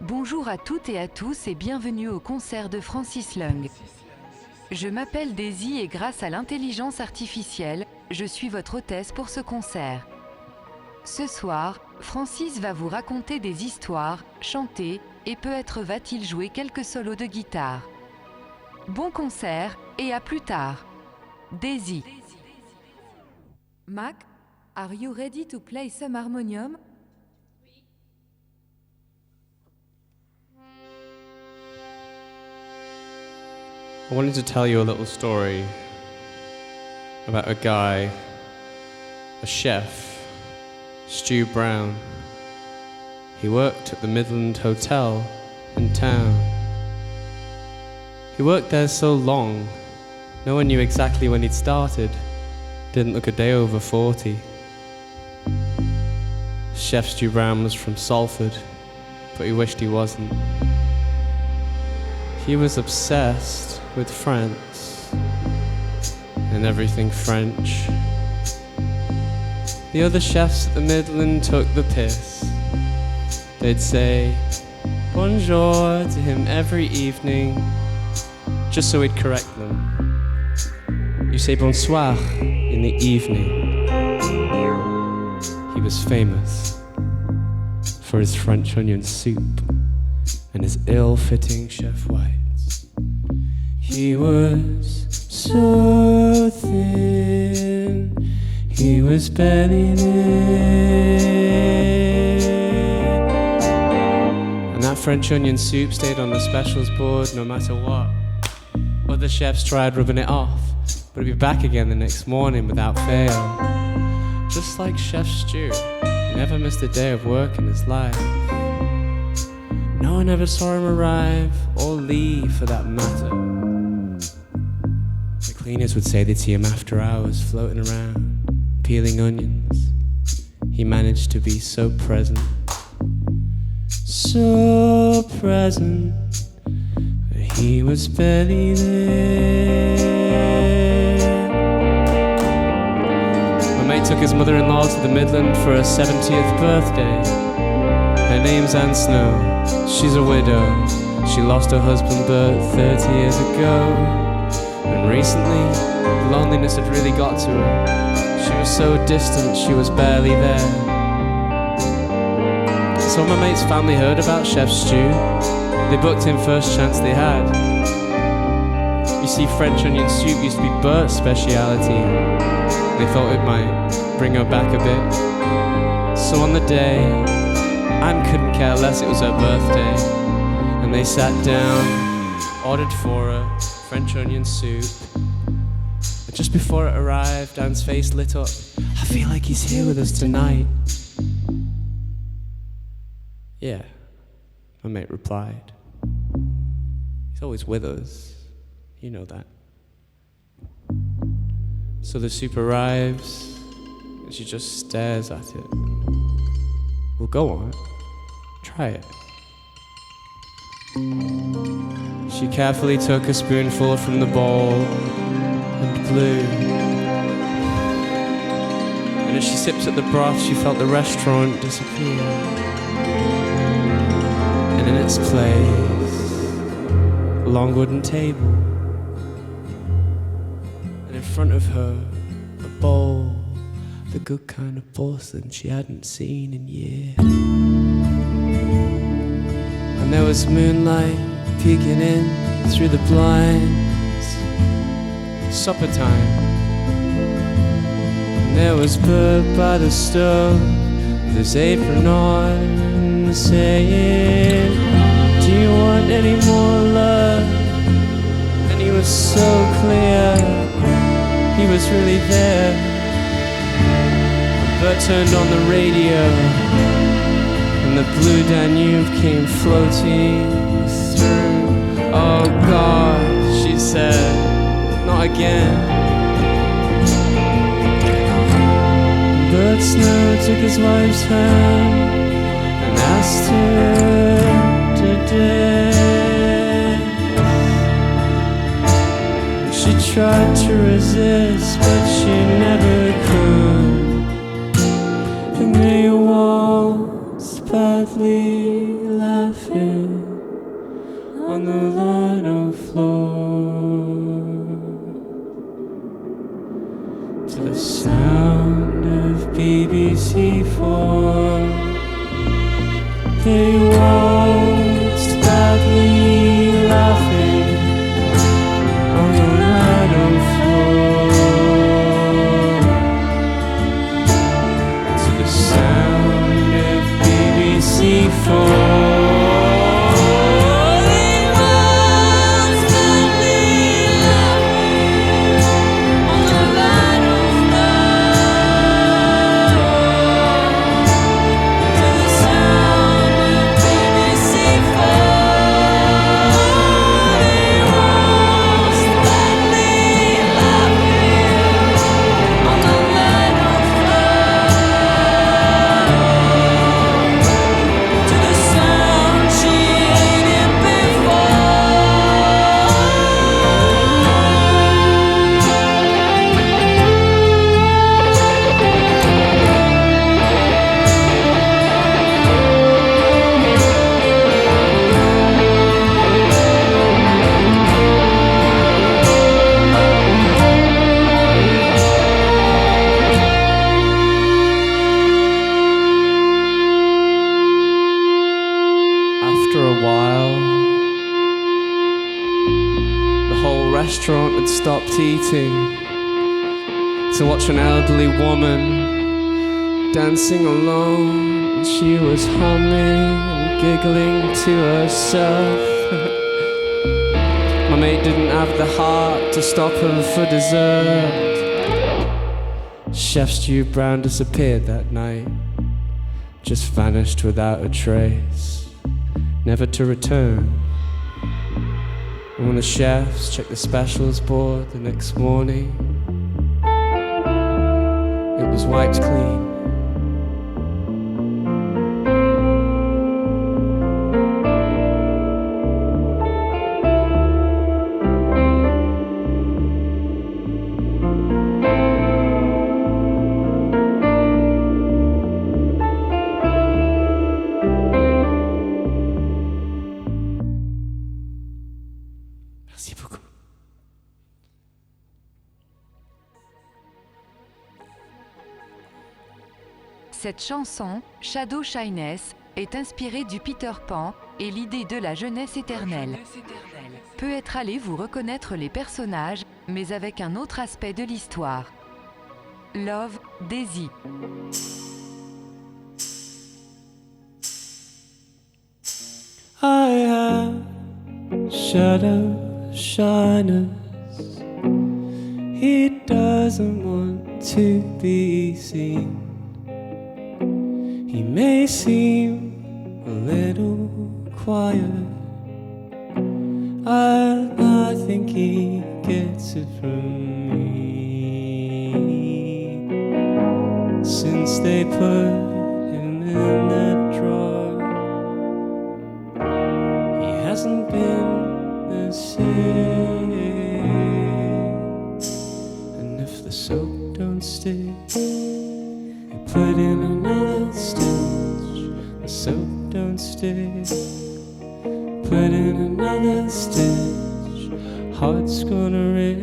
Bonjour à toutes et à tous et bienvenue au concert de Francis Lung. Je m'appelle Daisy et grâce à l'intelligence artificielle, je suis votre hôtesse pour ce concert. Ce soir, Francis va vous raconter des histoires, chanter et peut-être va-t-il jouer quelques solos de guitare. Bon concert et à plus tard. Daisy. Mac, are you ready to play some harmonium? I wanted to tell you a little story about a guy, a chef, Stu Brown. He worked at the Midland Hotel in town. He worked there so long, no one knew exactly when he'd started. Didn't look a day over 40. Chef Stu Brown was from Salford, but he wished he wasn't. He was obsessed with France and everything French. The other chefs at the Midland took the piss. They'd say bonjour to him every evening, just so he'd correct them. You say bonsoir in the evening. He was famous for his French onion soup and his ill-fitting chef whites. He was so thin, he was barely there. And that French onion soup stayed on the specials board no matter what. Other chefs tried rubbing it off, but it'd be back again the next morning without fail. Just like Chef Stu, he never missed a day of work in his life. No one ever saw him arrive, or leave for that matter. The cleaners would say they'd see him after hours floating around, peeling onions. He managed to be so present, so present, but he was barely there. My mate took his mother-in-law to the Midland for her 70th birthday. Her name's Anne Snow, she's a widow. She lost her husband Bert 30 years ago. And recently, the loneliness had really got to her. She was so distant, she was barely there. So when my mate's family heard about Chef Stu, they booked him first chance they had. You see, French onion soup used to be Bert's speciality. They thought it might bring her back a bit. So on the day, Anne couldn't care less, it was her birthday. And they sat down, ordered for her French onion soup. But just before it arrived, Anne's face lit up. I feel like he's here with us tonight. Yeah, my mate replied. He's always with us, you know that. So the soup arrives, and she just stares at it. Well, go on, try it. She carefully took a spoonful from the bowl and blew. And as she sipped at the broth, she felt the restaurant disappear. And in its place, a long wooden table. And in front of her, a bowl, the good kind of porcelain she hadn't seen in years. And there was moonlight peeking in through the blinds. Supper time. And there was Bert by the stove with his apron on, saying, do you want any more love? And he was so clear, he was really there. Bert turned on the radio, and the blue Danube came floating through. Oh God, she said, not again. Bert Snow took his wife's hand and asked her to dance. She tried to resist, but she never could. And they waltzed badly laughing. to the sound of BBC4. They waltzed badly laughing on the meadow floor to the sound of BBC4. Restaurant had stopped eating to watch an elderly woman dancing along, and she was humming and giggling to herself. My mate didn't have the heart to stop her for dessert. Chef Stew Brown disappeared that night, just vanished without a trace, never to return. And when the chefs checked the specials board the next morning, it was wiped clean. Cette chanson, Shadow Shyness, est inspirée du Peter Pan et l'idée de la jeunesse éternelle. Peut être allé vous reconnaître les personnages, mais avec un autre aspect de l'histoire. Love, Daisy. I have shadow shyness. He doesn't want to be seen. He may seem a little quiet. I think he gets it from me. Since they put him in that drawer, he hasn't been the same. And if the soap don't stick, put in another stitch. The soap don't stick. Put in another stitch. Heart's gonna rip.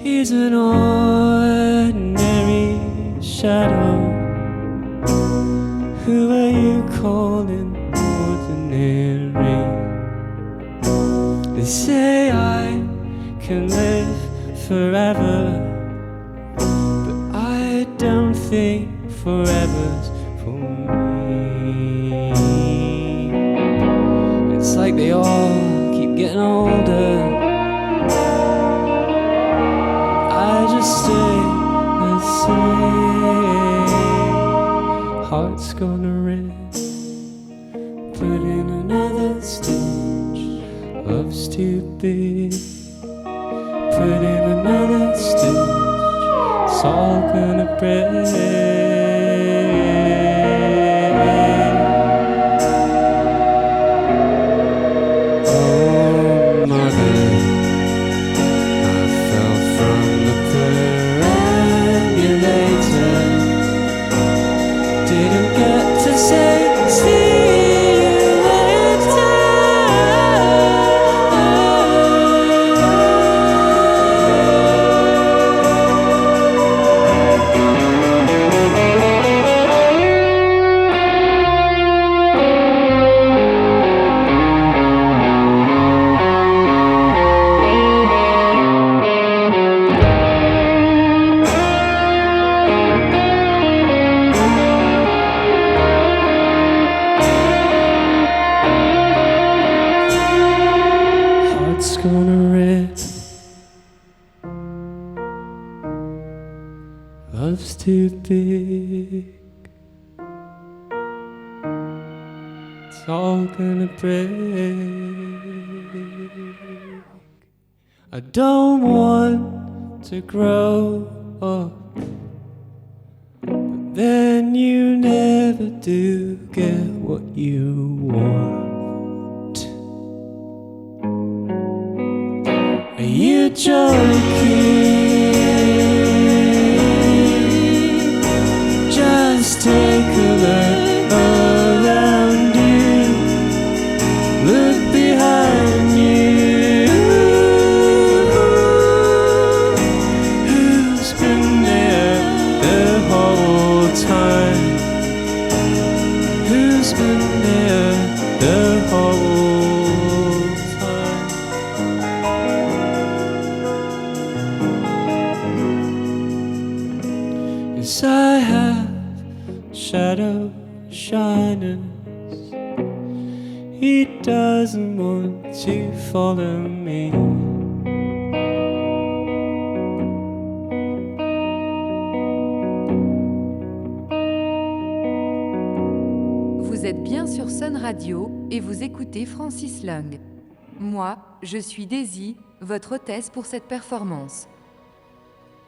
He's an ordinary shadow. Who are you calling ordinary? They say I can live forever, but I don't think forever's for me. It's like they all keep getting older. I just stay the same. Heart's gonna rip. Put in another stitch. Love's too big. Put in another stitch. It's all gonna break. Oh, mother, I fell from the perambulator. Didn't get to say see you later. wanna rip. Love's too big. It's all gonna break. I don't want to grow up, but then you never do get what you want. Are you joking? Just take a look around you. Look behind you. Who's been there the whole time? Who's been there the whole time? Yes, I have shadow shyness. He doesn't want to follow me. Vous êtes bien sur Sun Radio et vous écoutez Francis Lung. Moi, je suis Daisy, votre hôtesse pour cette performance.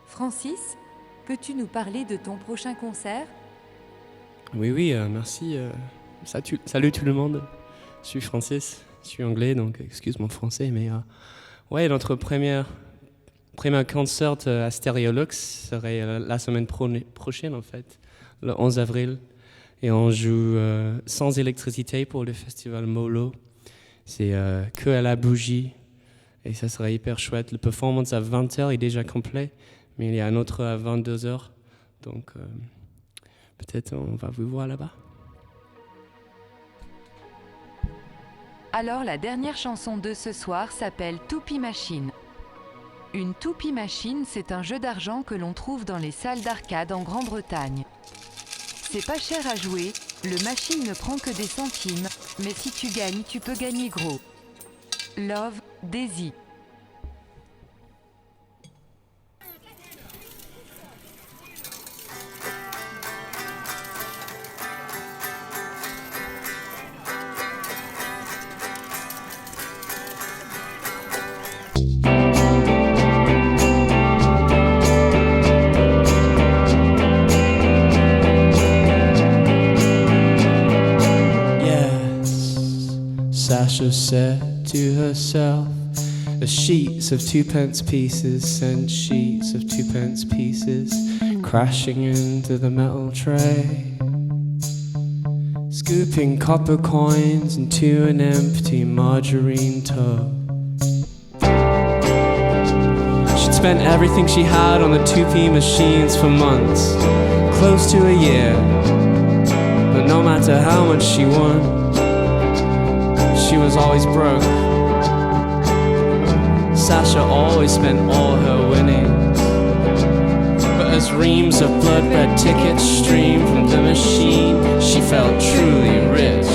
Francis, peux-tu nous parler de ton prochain concert ? Oui, merci. Salut tout le monde. Je suis Francis, je suis anglais, donc excuse mon français, mais ouais, notre première concert à Stereolux serait la semaine prochaine en fait, le 11 avril, et on joue sans électricité pour le festival Molo. C'est que à la bougie, et ça serait hyper chouette. Le performance à 20h est déjà complet, mais il y a un autre à 22h, donc peut-être on va vous voir là-bas. Alors la dernière chanson de ce soir s'appelle Toupie Machine. Une toupie machine, c'est un jeu d'argent que l'on trouve dans les salles d'arcade en Grande-Bretagne. C'est pas cher à jouer, le machine ne prend que des centimes, mais si tu gagnes, tu peux gagner gros. Love, Daisy. Sasha said to herself, as sheets of 2p pieces sent sheets of 2p pieces crashing into the metal tray, scooping copper coins into an empty margarine tub. She'd spent everything she had on the 2p machines for months, close to a year, but no matter how much she won, she was always broke. Sasha always spent all her winnings, but as reams of blood-red tickets streamed from the machine, she felt truly rich.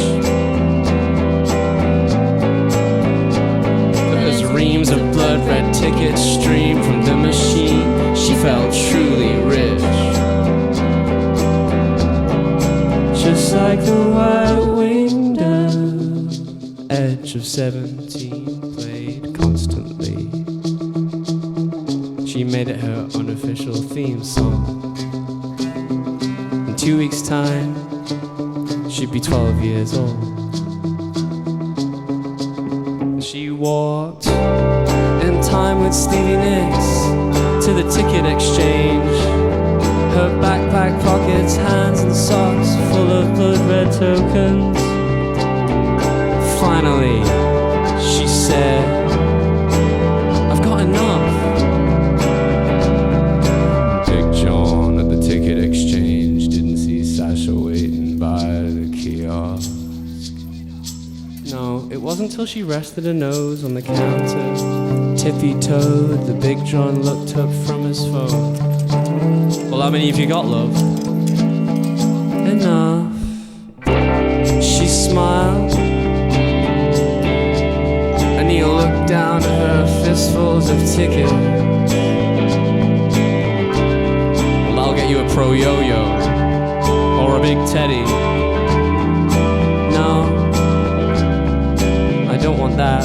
But as reams of blood-red tickets streamed from the machine, she felt truly rich. Just like the white-winged edge of 17 played constantly. She made it her unofficial theme song. In 2 weeks' time, she'd be 12 years old. She walked in time with Stevie Nicks to the ticket exchange. Her backpack pockets, hands and socks full of blood-red tokens. Finally, she said, I've got enough. Big John at the ticket exchange didn't see Sasha waiting by the kiosk. No, it wasn't till she rested her nose on the counter, tippy-toed, the Big John looked up from his phone. Well, how many of you got love? Enough. She smiled, and he looked down to her fistfuls of tickets. Well, I'll get you a pro yo-yo or a big teddy. No, I don't want that.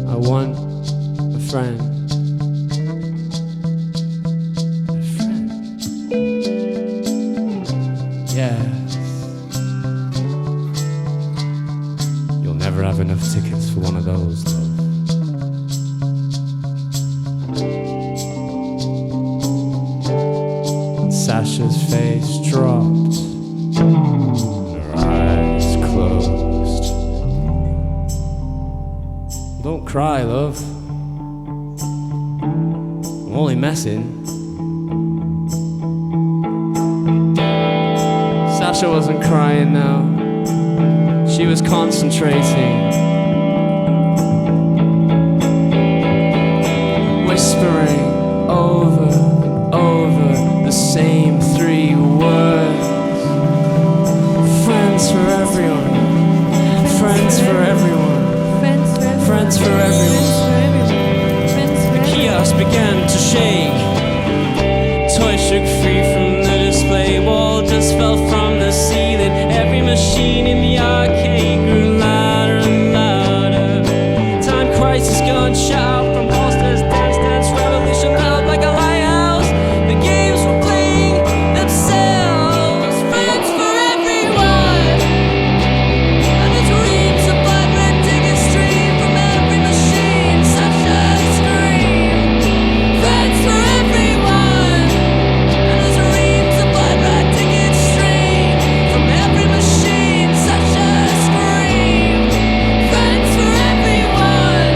I want a friend. A friend. Yes. You'll never have enough tickets for one of those, love. Sasha's face dropped, her eyes closed. Don't cry, love. I'm only messing. Sasha wasn't crying now. She was concentrating, whispering over and over the same three words. Friends for everyone. Friends for everyone. Friends for everyone. The kiosk began to shake. Toys shook free from the display wall, just fell from the ceiling. Every machine in the arcade grew louder and louder. Time crisis gunshot from posters, dance, revolution loud like a lighthouse. The games were playing themselves. Friends for everyone. And the dreams of blood red tickets stream from every machine. Such a scream. Friends for everyone. And the dreams of blood red tickets stream from every machine. Such a scream. Friends for everyone.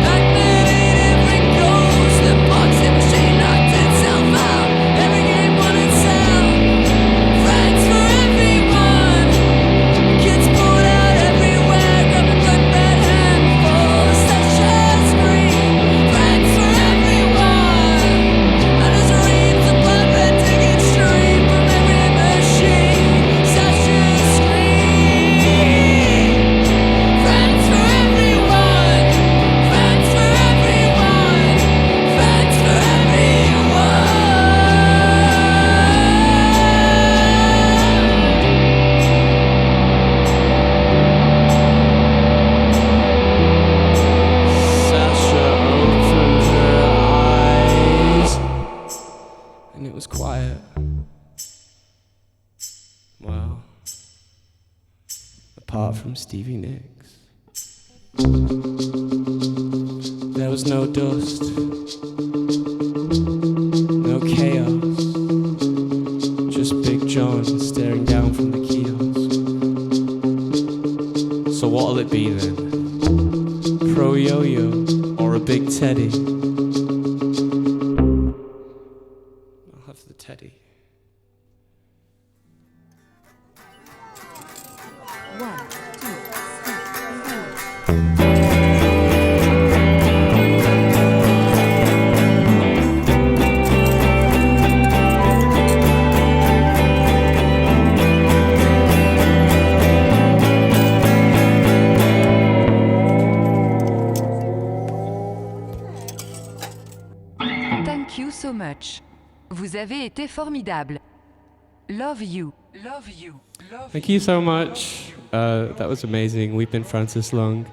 Back then every ghost. The boxing machine knocked itself out. Every game wanted sound. Friends for everyone. Kids pulled out everywhere, grabbing red handfuls. Such a scream. Friends for everyone. And as reams of blood red tickets stream from every machine. Such a scream. Friends for everyone. Friends for everyone. Friends for everyone. Sasha opened her eyes, and it was quiet. Well, apart from Stevie Nicks. There was no dust, no chaos, just Big John staring down from the kiosk. So what'll it be then? Pro yo-yo or a big teddy? I'll have the teddy. Thank you so much. Vous avez été formidable. Love you. Love you. Love Thank you so much. That was amazing. We've been Francis Long.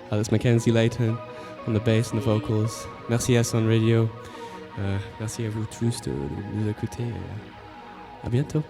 That's Mackenzie Layton on the bass and the vocals. Merci à SUN Radio. Merci à vous tous de nous écouter. À bientôt.